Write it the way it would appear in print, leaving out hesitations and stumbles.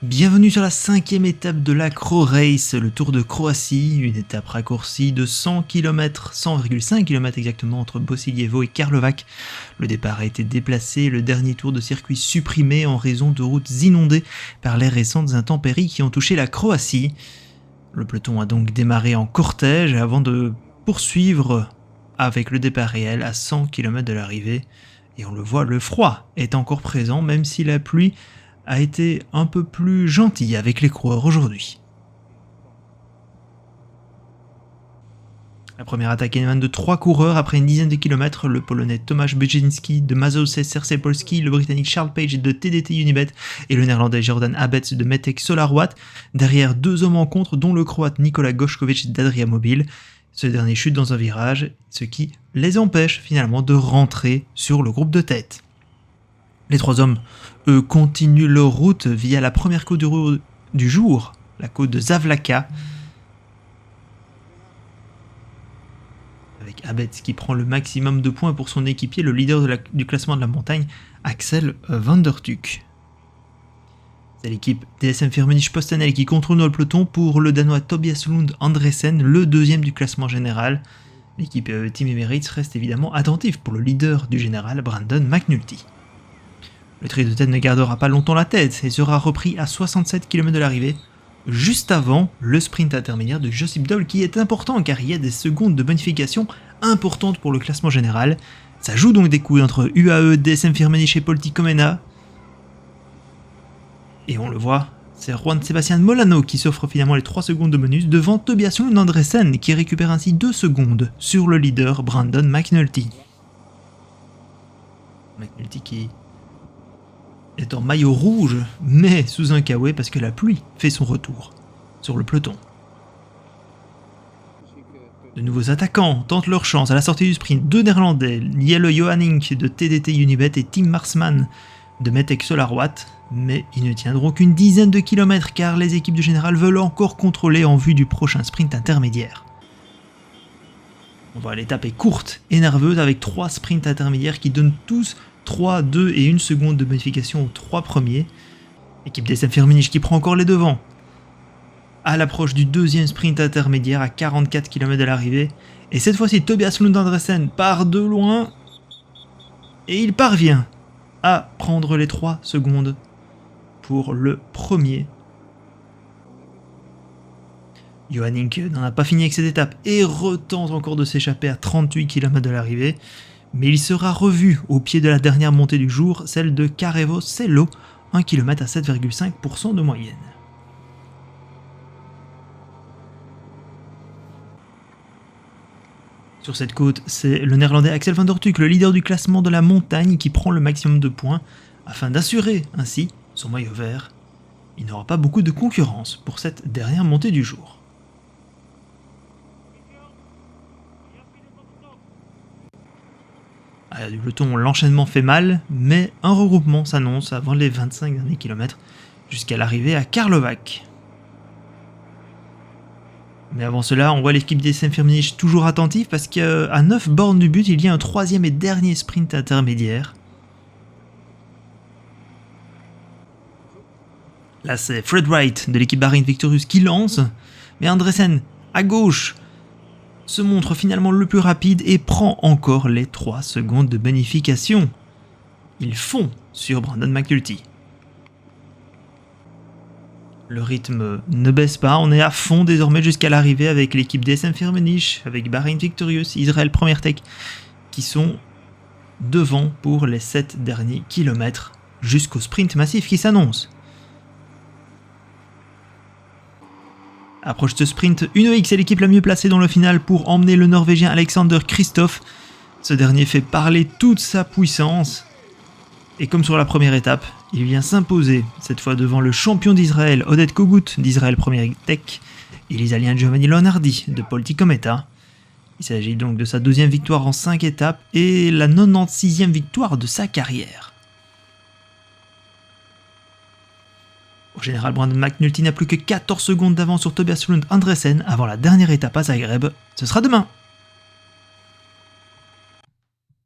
Bienvenue sur la 5e étape de la Cro Race, le Tour de Croatie, une étape raccourcie de 100 km, 100,5 km exactement entre Bosiljevo et Karlovac. Le départ a été déplacé, le dernier tour de circuit supprimé en raison de routes inondées par les récentes intempéries qui ont touché la Croatie. Le peloton a donc démarré en cortège avant de poursuivre avec le départ réel à 100 km de l'arrivée. Et on le voit, le froid est encore présent même si la pluie a été un peu plus gentil avec les coureurs aujourd'hui. La première attaque émane de 3 coureurs après une dizaine de kilomètres, le polonais Tomasz Budzinski de Mazowsze Serce Polski, le britannique Charles Page de TDT Unibet et le néerlandais Jordan Abets de Metec Solarwatt, derrière deux hommes en contre dont le croate Nikola Goshkovic d'Adria Mobil. Ce dernier chute dans un virage, ce qui les empêche finalement de rentrer sur le groupe de tête. Les trois hommes, eux, continuent leur route via la première côte du jour, la côte de Zavlaka, avec Abets qui prend le maximum de points pour son équipier, le leader du classement de la montagne, Axel van der Tuuk. C'est l'équipe DSM-Firmenich-PostNL qui contrôle le peloton pour le Danois Tobias Lund Andresen, le deuxième du classement général. L'équipe Team Emirates reste évidemment attentive pour le leader du général, Brandon McNulty. Le trio de tête ne gardera pas longtemps la tête et sera repris à 67 km de l'arrivée, juste avant le sprint intermédiaire de Josip Dol qui est important car il y a des secondes de bonification importantes pour le classement général. Ça joue donc des couilles entre UAE, DSM-Firmenich et Polti Comena. Et on le voit, c'est Juan Sebastian Molano qui s'offre finalement les 3 secondes de bonus devant Tobias Lund Andresen qui récupère ainsi 2 secondes sur le leader Brandon McNulty. McNulty qui est en maillot rouge, mais sous un kawaii parce que la pluie fait son retour sur le peloton. De nouveaux attaquants tentent leur chance à la sortie du sprint. Deux néerlandais, Jelle Johanning de TDT Unibet et Tim Marsman de Metec Solarwatt, mais ils ne tiendront qu'une dizaine de kilomètres car les équipes du général veulent encore contrôler en vue du prochain sprint intermédiaire. On voit l'étape est courte et nerveuse avec 3 sprints intermédiaires qui donnent tous 3, 2 et 1 seconde de bonification aux 3 premiers. L'équipe DSM-Firmenich qui prend encore les devants. À l'approche du deuxième sprint intermédiaire à 44 km de l'arrivée. Et cette fois-ci, Tobias Lund Andresen part de loin. Et il parvient à prendre les 3 secondes pour le premier. Johanning n'en a pas fini avec cette étape et retente encore de s'échapper à 38 km de l'arrivée. Mais il sera revu au pied de la dernière montée du jour, celle de Karevo Selo, 1 km à 7,5% de moyenne. Sur cette côte, c'est le néerlandais Axel van der Tuuk, le leader du classement de la montagne, qui prend le maximum de points afin d'assurer ainsi son maillot vert. Il n'aura pas beaucoup de concurrence pour cette dernière montée du jour. Du peloton, l'enchaînement fait mal, mais un regroupement s'annonce avant les 25 derniers kilomètres jusqu'à l'arrivée à Karlovac. Mais avant cela, on voit l'équipe DSM-Firmenich toujours attentive parce qu'à 9 bornes du but, il y a un troisième et dernier sprint intermédiaire. Là, c'est Fred Wright de l'équipe Bahrain Victorious qui lance, mais Andresen, à gauche, se montre finalement le plus rapide et prend encore les 3 secondes de bonification. Ils font sur Brandon McNulty. Le rythme ne baisse pas, on est à fond désormais jusqu'à l'arrivée avec l'équipe DSM-Firmenich, avec Bahrain Victorious, Israel Premier Tech, qui sont devant pour les 7 derniers kilomètres jusqu'au sprint massif qui s'annonce. Approche de sprint, UnoX est l'équipe la mieux placée dans le final pour emmener le Norvégien Alexander Kristoff. Ce dernier fait parler toute sa puissance. Et comme sur la première étape, il vient s'imposer, cette fois devant le champion d'Israël, Oded Kogut d'Israël Premier Tech, et l'Italien Giovanni Leonardi de Polti Cometa. Il s'agit donc de sa 2e victoire en 5 étapes et la 96e victoire de sa carrière. Au général, Brandon McNulty n'a plus que 14 secondes d'avance sur Tobias Lund Andresen avant la dernière étape à Zagreb. Ce sera demain.